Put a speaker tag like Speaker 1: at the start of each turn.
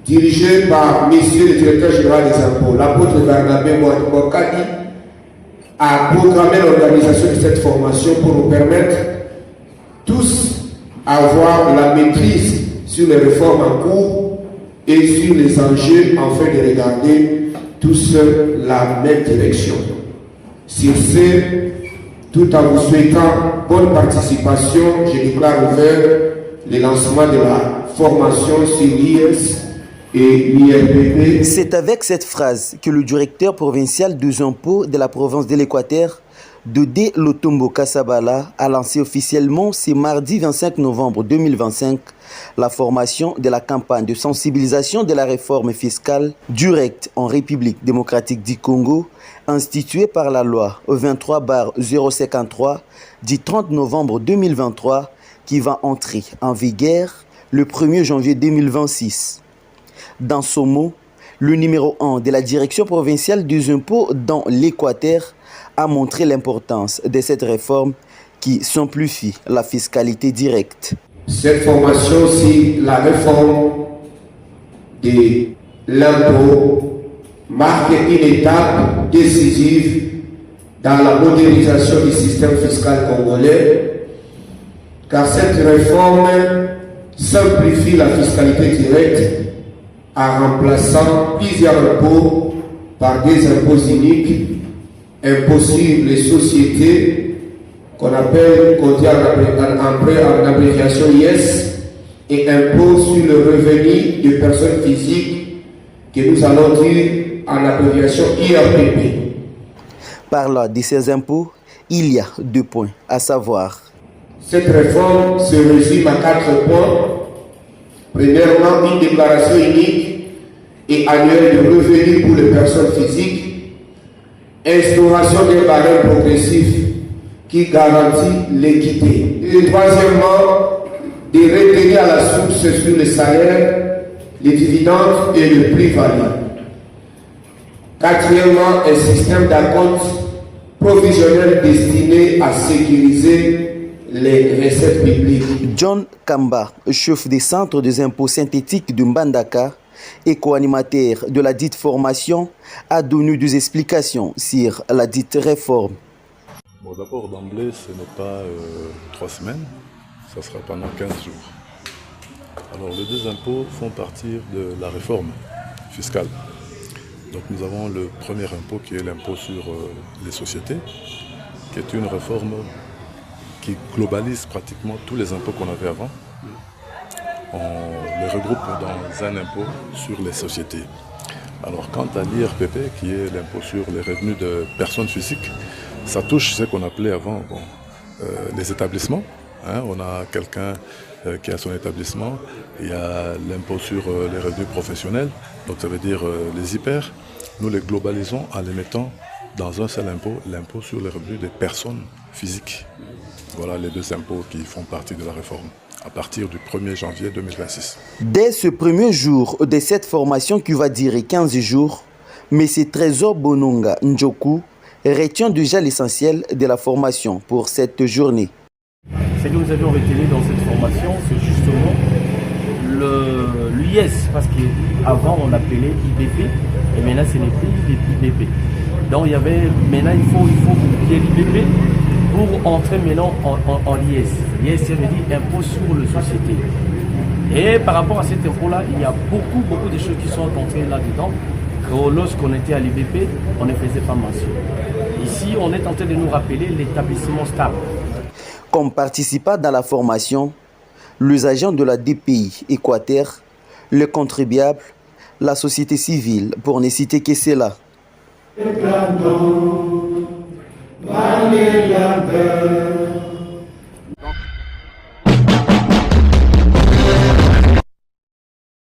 Speaker 1: dirigé par Monsieur le directeur général des impôts, l'apôtre Barnabé Mwakadi, a programmé l'organisation de cette formation pour nous permettre tous avoir la maîtrise sur les réformes en cours et sur les enjeux afin de regarder tous la même direction. Sur ce, tout en vous souhaitant bonne participation, je déclare ouvert le lancement de la formation sur l'IS et l'IRPP.
Speaker 2: C'est avec cette phrase que le directeur provincial des impôts de la province de l'Équateur, Dodé Lotombo Kassabala, a lancé officiellement ce mardi 25 novembre 2025 la formation de la campagne de sensibilisation de la réforme fiscale directe en République démocratique du Congo, instituée par la loi 23/053 du 30 novembre 2023 qui va entrer en vigueur le 1er janvier 2026. Dans ce mot, le numéro 1 de la direction provinciale des impôts dans l'Équateur a montré l'importance de cette réforme qui simplifie la fiscalité directe.
Speaker 1: Cette formation, si la réforme de l'impôt marque une étape décisive dans la modernisation du système fiscal congolais, car cette réforme simplifie la fiscalité directe en remplaçant plusieurs impôts par des impôts uniques, impôts sur les sociétés, qu'on appelle, en abréviation IS, et impôts sur le revenu des personnes physiques, que nous allons dire en abréviation IRPP.
Speaker 2: Parlant de ces impôts, il y a 2 points à savoir.
Speaker 1: Cette réforme se résume à 4 points. Premièrement, une déclaration unique et annuelle de revenus pour les personnes physiques, instauration d'un barème progressif qui garantit l'équité. Et troisièmement, de retenir à la source sur les salaires, les dividendes et le plus-value. Quatrièmement, un système d'acompte provisionnel destiné à sécuriser les recettes publiques.
Speaker 2: John Kamba, chef des centres des impôts synthétiques de Mbandaka et co-animateur de la dite formation, a donné des explications sur la dite réforme.
Speaker 3: Bon, d'abord, d'emblée, ce n'est pas 3 semaines, ça sera pendant 15 jours. Alors, les 2 impôts font partie de la réforme fiscale. Donc, nous avons le premier impôt qui est l'impôt sur les sociétés, qui est une réforme qui globalise pratiquement tous les impôts qu'on avait avant. On les regroupe dans un impôt sur les sociétés. Alors, quant à l'IRPP, qui est l'impôt sur les revenus de personnes physiques, ça touche ce qu'on appelait avant les établissements. On a quelqu'un qui a son établissement, il y a l'impôt sur les revenus professionnels, donc ça veut dire les hyper. Nous les globalisons en les mettant dans un seul impôt, l'impôt sur les revenus des personnes physiques. Voilà les 2 impôts qui font partie de la réforme à partir du 1er janvier 2026.
Speaker 2: Dès ce premier jour de cette formation qui va durer 15 jours, M. Trésor Bononga Njoku retient déjà l'essentiel de la formation pour cette journée.
Speaker 4: Ce que nous avions retenu dans cette formation, c'est justement l'IS, parce qu'avant on appelait IBP, et maintenant ce n'est plus IBP. Donc il y avait, maintenant il faut oublier l'IBP pour entrer maintenant en l'IS. L'IS, ça veut dire impôt sur les sociétés. Et par rapport à cet impôt-là, il y a beaucoup de choses qui sont entrées là-dedans. Lorsqu'on était à l'IBP, on ne faisait pas mention. Ici, on est en train de nous rappeler l'établissement stable.
Speaker 2: Comme participant dans la formation, les agents de la DPI Équateur, les contribuables, la société civile, pour ne citer que cela.